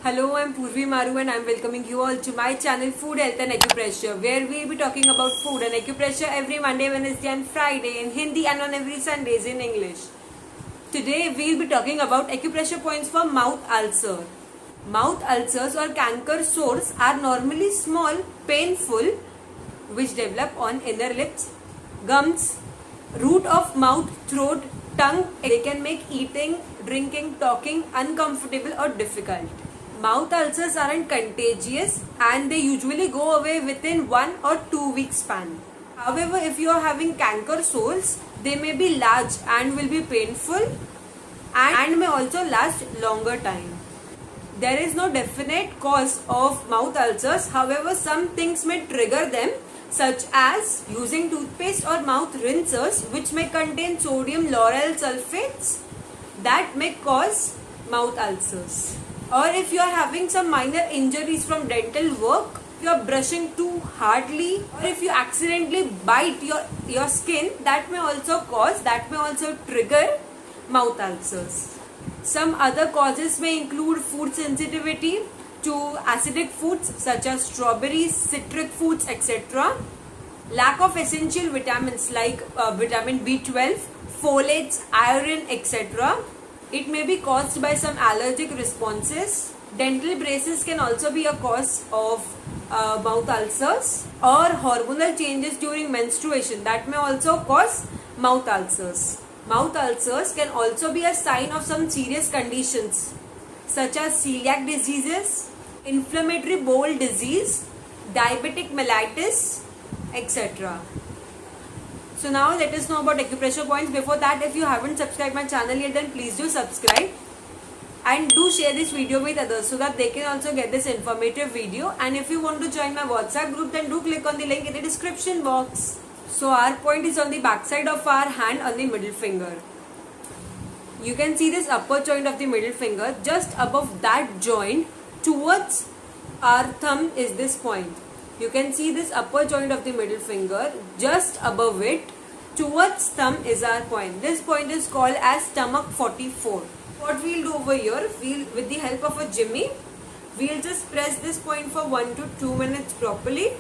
Hello, I'm Purvi Maru and I'm welcoming you all to my channel Food, Health and Acupressure, where we'll be talking about food and acupressure every Monday, Wednesday and Friday in Hindi and on every Sundays in English. Today we'll be talking about acupressure points for mouth ulcer. Mouth ulcers or canker sores are normally small, painful, which develop on inner lips, gums, root of mouth, throat, tongue. They can make eating, drinking, talking uncomfortable or difficult. Mouth ulcers aren't contagious and they usually go away within 1 or 2 weeks span. However, if you are having canker sores, they may be large and will be painful and may also last longer time. There is no definite cause of mouth ulcers. However, some things may trigger them, such as using toothpaste or mouth rinsers which may contain sodium lauryl sulfates that may cause mouth ulcers. Or if you are having some minor injuries from dental work, if you are brushing too hardly, or if you accidentally bite your skin, that may also trigger mouth ulcers. Some other causes may include food sensitivity to acidic foods such as strawberries, citric foods, etc. Lack of essential vitamins like vitamin B12, folates, iron, etc. It may be caused by some allergic responses. Dental braces can also be a cause of mouth ulcers, or hormonal changes during menstruation that may also cause mouth ulcers. Mouth ulcers can also be a sign of some serious conditions such as celiac diseases, inflammatory bowel disease, diabetic mellitus, etc. So now let us know about acupressure points. Before that, if you haven't subscribed my channel yet, then please do subscribe and do share this video with others so that they can also get this informative video. And if you want to join my WhatsApp group, then do click on the link in the description box. So our point is on the back side of our hand on the middle finger. You can see this upper joint of the middle finger. Just above that joint towards our thumb is this point. You can see this upper joint of the middle finger. Just above it towards thumb is our point. This point is called as stomach 44. What we'll do over here, with the help of a jimmy, we'll just press this point for 1 to 2 minutes properly.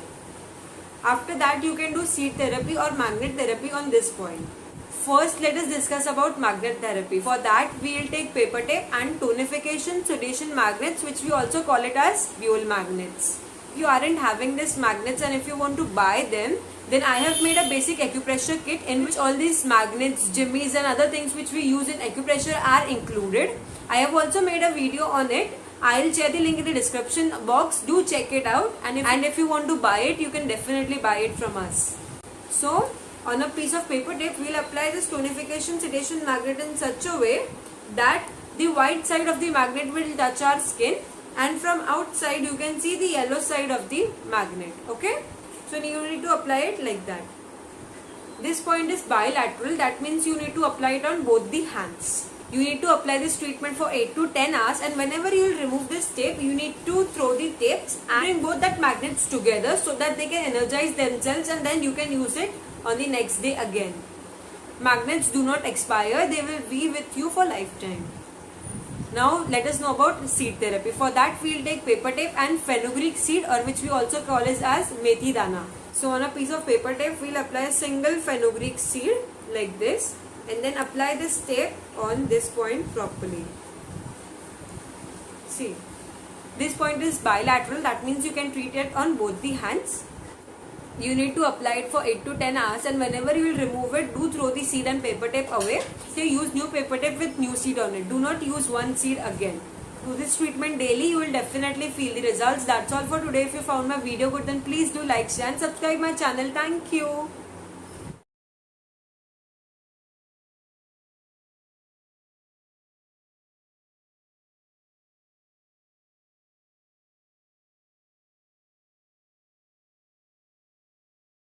After that, you can do seed therapy or magnet therapy on this point. First, let us discuss about magnet therapy. For that, we will take paper tape and tonification sedation magnets, which we also call it as Buell magnets. If you aren't having these magnets and if you want to buy them, then I have made a basic acupressure kit in which all these magnets, jimmies and other things which we use in acupressure are included. I have also made a video on it. I will share the link in the description box. Do check it out, and if you want to buy it, you can definitely buy it from us. So on a piece of paper tape, we will apply this tonification sedation magnet in such a way that the white side of the magnet will touch our skin, and from outside you can see the yellow side of the magnet. Okay, so you need to apply it like that. This point is bilateral, that means you need to apply it on both the hands. You need to apply this treatment for 8 to 10 hours, and whenever you will remove this tape, you need to throw the tapes and bring both that magnets together so that they can energize themselves, and then you can use it on the next day again. Magnets do not expire, they will be with you for lifetime. Now let us know about seed therapy. For that, we will take paper tape and fenugreek seed, or which we also call as methi dana. So on a piece of paper tape, we will apply a single fenugreek seed like this, and then apply this tape on this point properly. See, this point is bilateral, that means you can treat it on both the hands. You need to apply it for 8 to 10 hours, and whenever you will remove it, do throw the seed and paper tape away. So use new paper tape with new seed on it. Do not use one seed again. Do this treatment daily, you will definitely feel the results. That's all for today. If you found my video good, then please do like, share and subscribe my channel. Thank you.